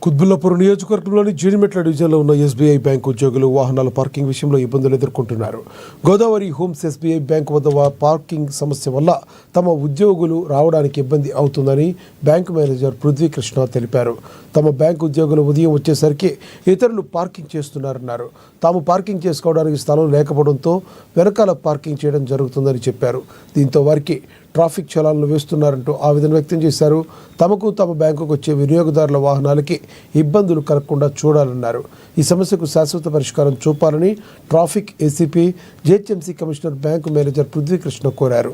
కుత్బుల్లాపూర్ నియోజకవర్గంలోని జీడిమెట్ల డివిజన్లో ఉన్న ఎస్బీఐ బ్యాంకు ఉద్యోగులు వాహనాల పార్కింగ్ విషయంలో ఇబ్బందులు ఎదుర్కొంటున్నారు. గోదావరి హోమ్స్ ఎస్బీఐ బ్యాంకు వద్ద పార్కింగ్ సమస్య వల్ల తమ ఉద్యోగులు రావడానికి ఇబ్బంది అవుతుందని బ్యాంకు మేనేజర్ పృథ్వీకృష్ణ తెలిపారు. తమ బ్యాంకు ఉద్యోగులు ఉదయం వచ్చేసరికి ఇతరులు పార్కింగ్ చేస్తున్నారన్నారు. తాము పార్కింగ్ చేసుకోవడానికి స్థలం లేకపోవడంతో వెనకాల పార్కింగ్ చేయడం జరుగుతుందని చెప్పారు. దీంతో వారికి ట్రాఫిక్ చలాన్లు వేస్తున్నారంటూ ఆవేదన వ్యక్తం చేశారు. తమకు తమ బ్యాంకుకు వచ్చే వినియోగదారుల వాహనాలకి ఇబ్బందులు కలగకుండా చూడాలన్నారు. ఈ సమస్యకు శాశ్వత పరిష్కారం చూపాలని traffic ACP GHMC commissioner bank manager Prithvikrishna కోరారు.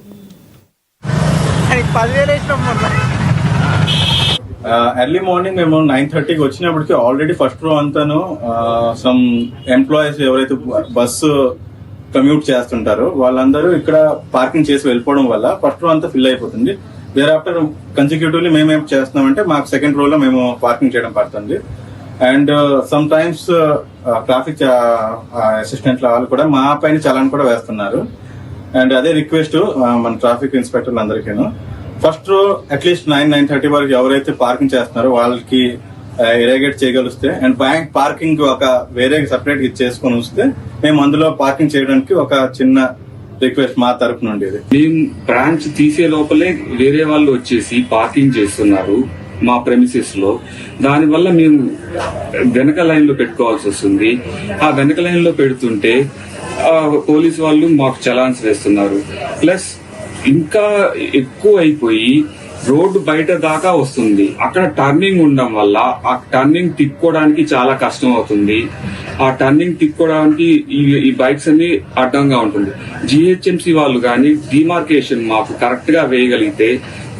ఎర్లీ మార్నింగ్ మేము 9:30కి వచ్చినప్పటికి ఆల్రెడీ ఫస్ట్ రో అంతాను సమ్ ఎంప్లాయీస్ ఎవరైతే బస్సు కమ్యూట్ చేస్తుంటారో వాళ్ళందరూ ఇక్కడ పార్కింగ్ చేసి వెళ్ళిపోవడం వల్ల ఫస్ట్ రో అంతా ఫిల్ అయిపోతుంది. వేర్ ఆఫ్టర్ కన్సిక్యూటివ్లీ మేమేం చేస్తున్నామంటే మాకు సెకండ్ రోలో మేము పార్కింగ్ చేయడం పడుతుంది. అండ్ సమ్ టైమ్స్ ట్రాఫిక్ అసిస్టెంట్ల వాళ్ళు కూడా మా పైన చలాన్ కూడా వేస్తున్నారు. అండ్ అదే రిక్వెస్ట్ మన ట్రాఫిక్ ఇన్స్పెక్టర్లు అందరికీను, ఫస్ట్ రో అట్లీస్ట్ 9:30 వరకు ఎవరైతే పార్కింగ్ చేస్తున్నారో వాళ్ళకి ఇరేగేట్ చేయగలిస్తే అండ్ బ్యాంక్ పార్కింగ్ ఒక వేరే సపరేట్ చేసుకొని వస్తే మేము అందులో పార్కింగ్ చేయడానికి ఒక చిన్న రిక్వెస్ట్ మా తరపు నుండి. మేము బ్రాంచ్ తీసే లోపలే వేరే వాళ్ళు వచ్చేసి పార్కింగ్ చేస్తున్నారు మా ప్రెమిసెస్ లో. దానివల్ల మేము వెనక లైన్ లో పెట్టుకోవాల్సి వస్తుంది. ఆ వెనక లైన్ లో పెడుతుంటే పోలీసు వాళ్ళు మాకు చలాన్స్ వేస్తున్నారు. ప్లస్ ఇంకా ఎక్కువ అయిపోయి రోడ్డు బయట దాకా వస్తుంది. అక్కడ టర్నింగ్ ఉండడం వల్ల ఆ టర్నింగ్ తిప్పుకోవడానికి చాలా కష్టం అవుతుంది. ఆ టర్నింగ్ తిప్పుకోవడానికి ఈ బైక్స్ అన్ని అడ్డంగా ఉంటుంది. జిహెచ్ఎంసీ వాళ్ళు కానీ డిమార్కేషన్ మాకు కరెక్ట్ గా వేయగలిగితే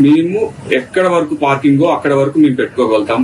మేము ఎక్కడ వరకు పార్కింగో అక్కడ వరకు మేము పెట్టుకోగలుగుతాం.